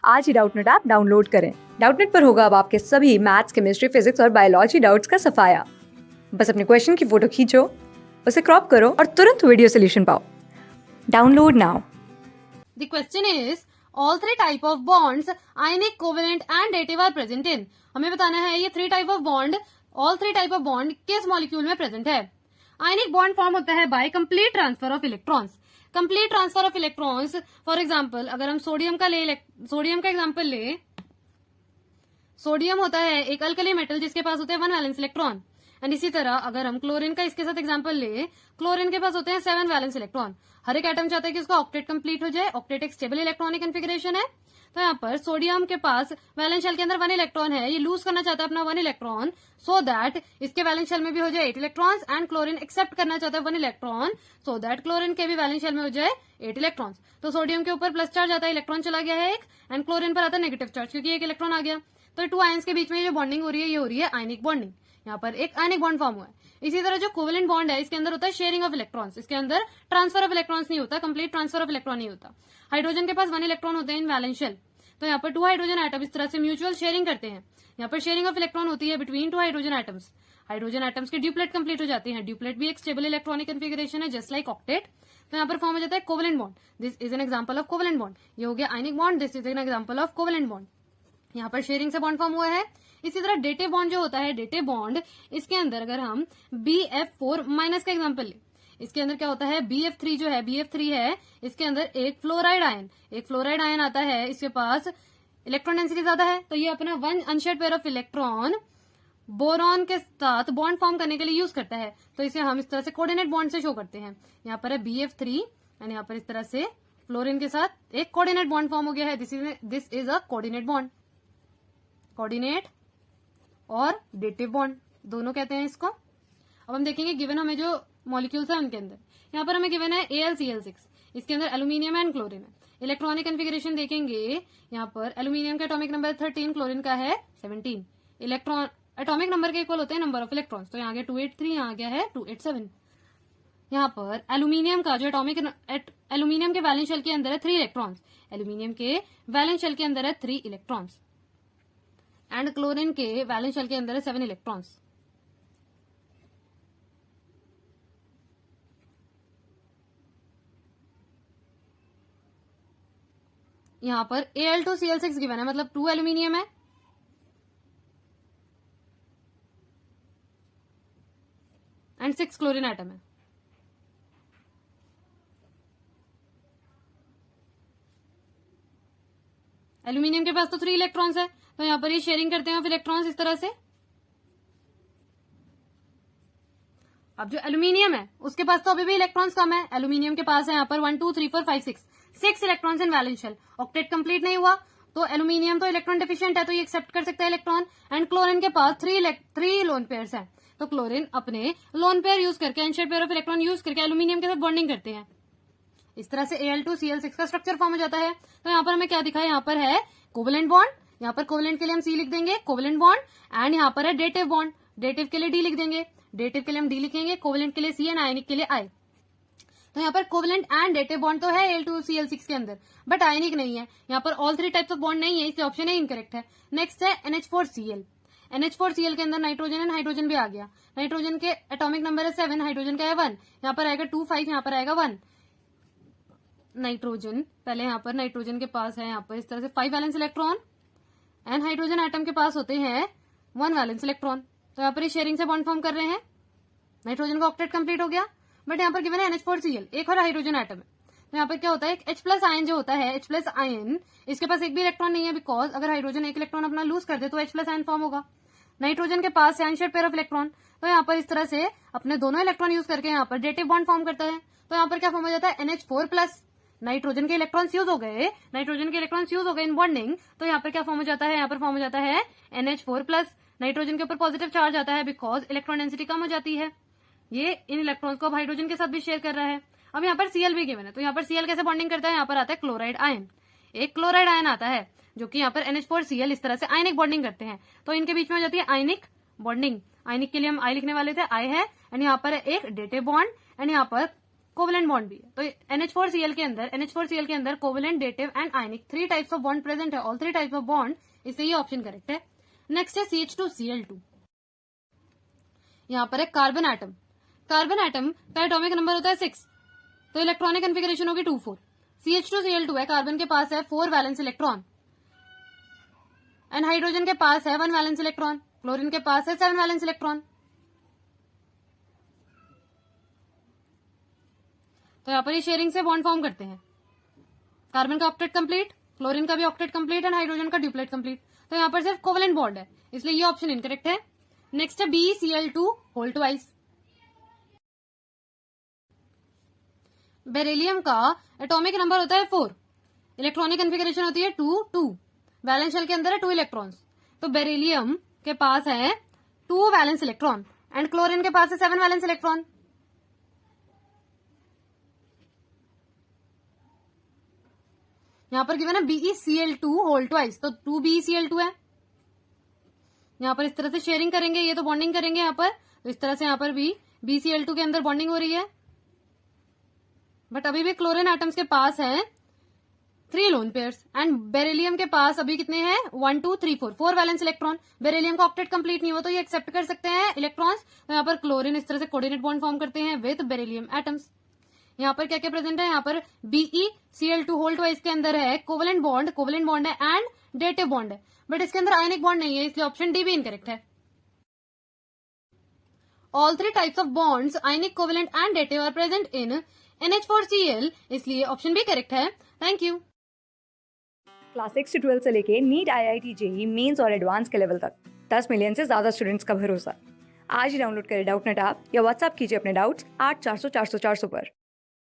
आज ही Doubtnut app download करें। Doubtnut पर होगा अब आपके सभी मैथ्स, केमिस्ट्री, फिजिक्स और बायोलॉजी डाउट्स का सफाया। बस अपने क्वेश्चन की फोटो खींचो, उसे क्रॉप करो और तुरंत वीडियो सोल्यूशन पाओ। Download now. The question is, all three type of bonds, ionic, covalent and dative are present in. हमें बताना है ये three type of bond, all three type of bond किस मॉलिक्यूल में प्रेजेंट है। आयनिक बॉन्ड फॉर्म होता है by complete transfer of electrons. Complete transfer of electrons, for example अगर हम सोडियम का एग्जाम्पल ले, सोडियम होता है एक अल्कली मेटल जिसके पास होते हैं 1 वैलेंस इलेक्ट्रॉन। एंड इसी तरह अगर हम क्लोरीन का इसके साथ एग्जांपल ले, क्लोरीन के पास होते हैं 7 वैलेंस इलेक्ट्रॉन। हर एक एटम चाहता है कि उसका ऑक्टेट कंप्लीट हो जाए। ऑक्टेट एक स्टेबल इलेक्ट्रॉनिक कॉन्फिगरेशन है। तो यहाँ पर सोडियम के पास वैलेंस शेल के अंदर 1 इलेक्ट्रॉन है, ये लूज करना चाहता है अपना 1 इलेक्ट्रॉन सो दैट इसके वैलेंस शेल में भी हो जाए 8 इलेक्ट्रॉन्स। एंड क्लोरीन एक्सेप्ट करना चाहता है 1 इलेक्ट्रॉन सो दैट क्लोरीन के भी वैलेंस शेल में हो जाए 8 इलेक्ट्रॉन्स। तो सोडियम के ऊपर प्लस चार्ज आता है, इलेक्ट्रॉन चला गया है एक, एंड क्लोरीन पर आता है नेगेटिव चार्ज क्योंकि एक इलेक्ट्रॉन आ गया। तो 2 आयंस के बीच में जो बॉन्डिंग हो रही है ये हो रही है आयनिक बॉन्डिंग। यहाँ पर एक आयनिक बॉन्ड फॉर्म हुआ है। इसी तरह जो कोवेलेंट बॉन्ड है इसके अंदर होता है शेयरिंग ऑफ इलेक्ट्रॉन्स। इसके अंदर ट्रांसफर ऑफ इलेक्ट्रॉन्स नहीं होता, कंप्लीट ट्रांसफर ऑफ इलेक्ट्रॉन नहीं होता। हाइड्रोजन के पास 1 इलेक्ट्रॉन होते हैं इन वैलेंस शेल, तो यहाँ पर 2 हाइड्रोजन एटम इस तरह से म्यूचुअल शेयरिंग करते हैं। यहाँ पर शेयरिंग ऑफ इलेक्ट्रॉन होती है between 2 hydrogen atoms. Hydrogen atoms के ड्यूप्लेट कंप्लीट हो जाते हैं। ड्यूप्लेट भी एक स्टेबल इलेक्ट्रॉनिक कॉन्फिगरेशन है जस्ट लाइक ऑक्टेट। तो यहाँ पर फॉर्म हो जाता है covalent bond. This is an example of covalent bond. ये हो गया ionic bond, this is an example of covalent bond. यहाँ पर शेयरिंग से बॉन्ड फॉर्म हुआ है। इसी तरह डेटिव बॉन्ड जो होता है, डेटिव बॉन्ड, इसके अंदर अगर हम BF4 माइनस का एग्जांपल ले, इसके अंदर क्या होता है BF3 जो है, BF3 है, इसके अंदर एक फ्लोराइड आयन आता है। इसके पास इलेक्ट्रॉन डेंसिटी ज्यादा है, तो ये अपना 1 unshared pair of electron boron के साथ बॉन्ड फॉर्म करने के लिए यूज करता है। तो इसे हम इस तरह से कोऑर्डिनेट बॉन्ड से शो करते हैं। यहाँ पर है BF3 एंड यहाँ पर इस तरह से फ्लोरीन के साथ एक कोऑर्डिनेट बॉन्ड फॉर्म हो गया है। This is a coordinate bond. Coordinate और डेटिव बॉन्ड दोनों कहते हैं इसको। अब हम देखेंगे गिवन हमें जो मॉलिक्यूल्स है उनके अंदर, यहाँ पर हमें गिवन है AlCl6, इसके अंदर एल्यूमिनियम एंड क्लोरीन है। इलेक्ट्रॉनिक कॉन्फिगरेशन देखेंगे, यहाँ पर एल्यूमिनियम का एटॉमिक नंबर 13, क्लोरीन का है 17। इलेक्ट्रॉन एटॉमिक नंबर के इक्वल होते हैं नंबर ऑफ इलेक्ट्रॉन्स, तो यहाँ गया 283, यहाँ गया है 287। यहाँ पर एल्यूमिनियम का जो एल्यूमिनियम के वैलेंस शेल के अंदर है 3 इलेक्ट्रॉन्स। एल्यूमिनियम के वैलेंस शेल के अंदर है 3 इलेक्ट्रॉन्स एंड क्लोरीन के वैलेंस शेल के अंदर है 7 इलेक्ट्रॉन्स। यहां पर Al2Cl6 गिवन है, मतलब 2 एल्यूमिनियम है एंड 6 क्लोरीन एटम है। एल्यूमिनियम के पास तो 3 इलेक्ट्रॉन्स है, तो यहां पर ये शेयरिंग करते हैं इलेक्ट्रॉन्स इस तरह से। अब जो एल्यूमिनियम है उसके पास तो अभी भी इलेक्ट्रॉन्स कम है। एल्यूमिनियम के पास है यहाँ पर 1 2 3 4 5 6 electrons in valence shell. Octet complete नहीं हुआ, तो एल्यूमिनियम तो इलेक्ट्रॉन डिफिशिएंट है, तो ये एक्सेप्ट कर सकता है इलेक्ट्रॉन। एंड क्लोरीन के पास 3 लोन पेयर्स है, तो क्लोरीन अपने लोन पेयर यूज करके, unshared pair of electron use करके एल्यूमिनियम के साथ बॉन्डिंग करते हैं। इस तरह से Al2Cl6 का स्ट्रक्चर फॉर्म हो जाता है। तो यहाँ पर हमें क्या दिखा है, यहाँ पर है कोवेलेंट बॉन्ड, यहाँ पर कोवेलेंट के लिए हम C लिख देंगे, कोवेलेंट बॉन्ड। एंड यहाँ पर है डेटिव बॉन्ड, डेटिव के लिए D लिख देंगे, डेटिव के लिए हम D लिखेंगे, कोवेलेंट के लिए C एंड आयनिक के लिए I। तो यहाँ पर कोवेलेंट एंड डेटिव बॉन्ड तो है Al2Cl6 के अंदर, बट आयनिक नहीं है। यहाँ पर ऑल 3 टाइप्स ऑफ बॉन्ड नहीं है, इसलिए ऑप्शन ए इनकरेक्ट है। नेक्स्ट है NH4Cl। NH4Cl के अंदर नाइट्रोजन एंड हाइड्रोजन भी आ गया। नाइट्रोजन के एटॉमिक नंबर है 7, हाइड्रोजन का है 1, यहाँ पर आएगा 2 5, यहाँ पर आएगा 1। नाइट्रोजन पहले यहाँ पर नाइट्रोजन के पास है यहाँ पर इस तरह से 5 valence electron and hydrogen atom के पास होते हैं 1 वैलेंस इलेक्ट्रॉन। तो यहाँ पर शेयरिंग से बॉन्ड फॉर्म कर रहे हैं। नाइट्रोजन का ऑक्टेट कंप्लीट हो गया, बट यहाँ पर गिवन है NH4Cl, एक और हाइड्रोजन एटम है। तो यहाँ पर क्या होता है, एक H+ आयन जो होता है, H+ आयन, इसके पास एक भी इलेक्ट्रॉन नहीं है, बिकॉज अगर हाइड्रोजन एक इलेक्ट्रॉन अपना लूज कर दे तो H+ आयन फॉर्म होगा। नाइट्रोजन के पास है अनशेयर्ड पेयर ऑफ इलेक्ट्रॉन, तो यहाँ पर इस तरह से अपने दोनों इलेक्ट्रॉन यूज करके यहाँ पर डेटिव बॉन्ड फॉर्म करता है। तो यहाँ पर क्या फॉर्म हो जाता है NH4+। नाइट्रोजन के इलेक्ट्रॉन्स यूज हो गए इन बॉन्डिंग, तो यहाँ पर क्या फॉर्म हो जाता है, यहाँ पर फॉर्म हो जाता है NH4+। नाइट्रोजन के ऊपर पॉजिटिव चार्ज आता है बिकॉज इलेक्ट्रॉन डेंसिटी कम हो जाती है। ये इन इलेक्ट्रॉन्स को अब हाइड्रोजन के साथ भी शेयर कर रहा है। अब यहाँ पर Cl भी गिवन है, तो यहाँ पर Cl कैसे बॉन्डिंग करता है, यहाँ पर आता है क्लोराइड आयन। एक क्लोराइड आयन आता है जो कि यहाँ पर NH4Cl इस तरह से आयनिक बॉन्डिंग करते हैं, तो इनके बीच में हो जाती है आयनिक बॉन्डिंग। आयनिक के लिए हम I लिखने वाले थे, I है। एंड यहाँ पर एक डेटिव बॉन्ड एंड यहाँ पर कोवेलेंट बॉन्ड भी है। तो NH4Cl के अंदर covalent, dative and ionic 3 types of bond present है, ऑल 3 टाइप्स ऑफ बॉन्ड, इसलिए ये ऑप्शन करेक्ट है। नेक्स्ट है CH2Cl2। यहां पर है कार्बन एटम का एटॉमिक नंबर होता है 6, तो इलेक्ट्रॉनिक कन्फिगरेशन होगी 2-4। CH2Cl2 है, कार्बन के पास है 4 वैलेंस इलेक्ट्रॉन एंड हाइड्रोजन के पास है 1 वैलेंस इलेक्ट्रॉन, क्लोरीन के पास है 7 वैलेंस इलेक्ट्रॉन। तो यहां पर ये शेयरिंग से बॉन्ड फॉर्म करते हैं। कार्बन का ऑक्टेट कंप्लीट, क्लोरीन का भी ऑक्टेट कंप्लीट एंड हाइड्रोजन का ड्यूप्लेट कंप्लीट। तो यहां पर सिर्फ कोवेलेंट बॉन्ड है, इसलिए ये ऑप्शन इनकरेक्ट है। नेक्स्ट है BeCl2 होल ट्वाइस। बेरिलियम का एटॉमिक नंबर होता है 4, इलेक्ट्रॉनिक कन्फिगरेशन होती है 2-2, वैलेंस शेल के अंदर है 2 इलेक्ट्रॉन्स। तो बेरिलियम के पास है 2 वैलेंस इलेक्ट्रॉन एंड क्लोरीन के पास है 7 वैलेंस इलेक्ट्रॉन। यहां पर गिवन है BeCl2 होल ट्वाइस, तो 2BeCl2 है। यहां पर इस तरह से शेयरिंग करेंगे, ये तो बॉन्डिंग करेंगे यहां पर, तो इस तरह से यहां पर भी BeCl2 के अंदर बॉन्डिंग हो रही है। बट अभी भी क्लोरीन एटम्स के पास है 3 लोन पेयर्स एंड बेरिलियम के पास अभी कितने हैं 1 2 3 4 वैलेंस इलेक्ट्रॉन। बेरिलियम का ऑक्टेट कंप्लीट नहीं हुआ तो ये एक्सेप्ट कर सकते हैं इलेक्ट्रॉन्स। तो यहाँ पर क्लोरीन इस तरह से कोऑर्डिनेट बॉन्ड फॉर्म करते हैं विद बेरिलियम एटम्स। यहाँ पर क्या क्या प्रेजेंट है, यहाँ पर BeCl2 होल ट्वाइस के अंदर है कोवेलेंट बॉन्ड है एंड डेटिव बॉन्ड है, बट इसके अंदर आयनिक बॉन्ड नहीं है, इसलिए ऑप्शन डी भी इनकरेक्ट है। All 3 types of bonds ionic, covalent and dative are present in NH4Cl, इसलिए ऑप्शन बी करेक्ट है। Thank you. क्लास 6 से 12 से लेके नीट, IIT, JEE मेंस और एडवांस के लेवल तक 10 मिलियन से ज़्यादा स्टूडेंट्स का भरोसा। आज ही डाउनलोड करें डाउटनेट ऐप या व्हाट्सएप कीजिए अपने डाउट्स 8400 400 400 पर।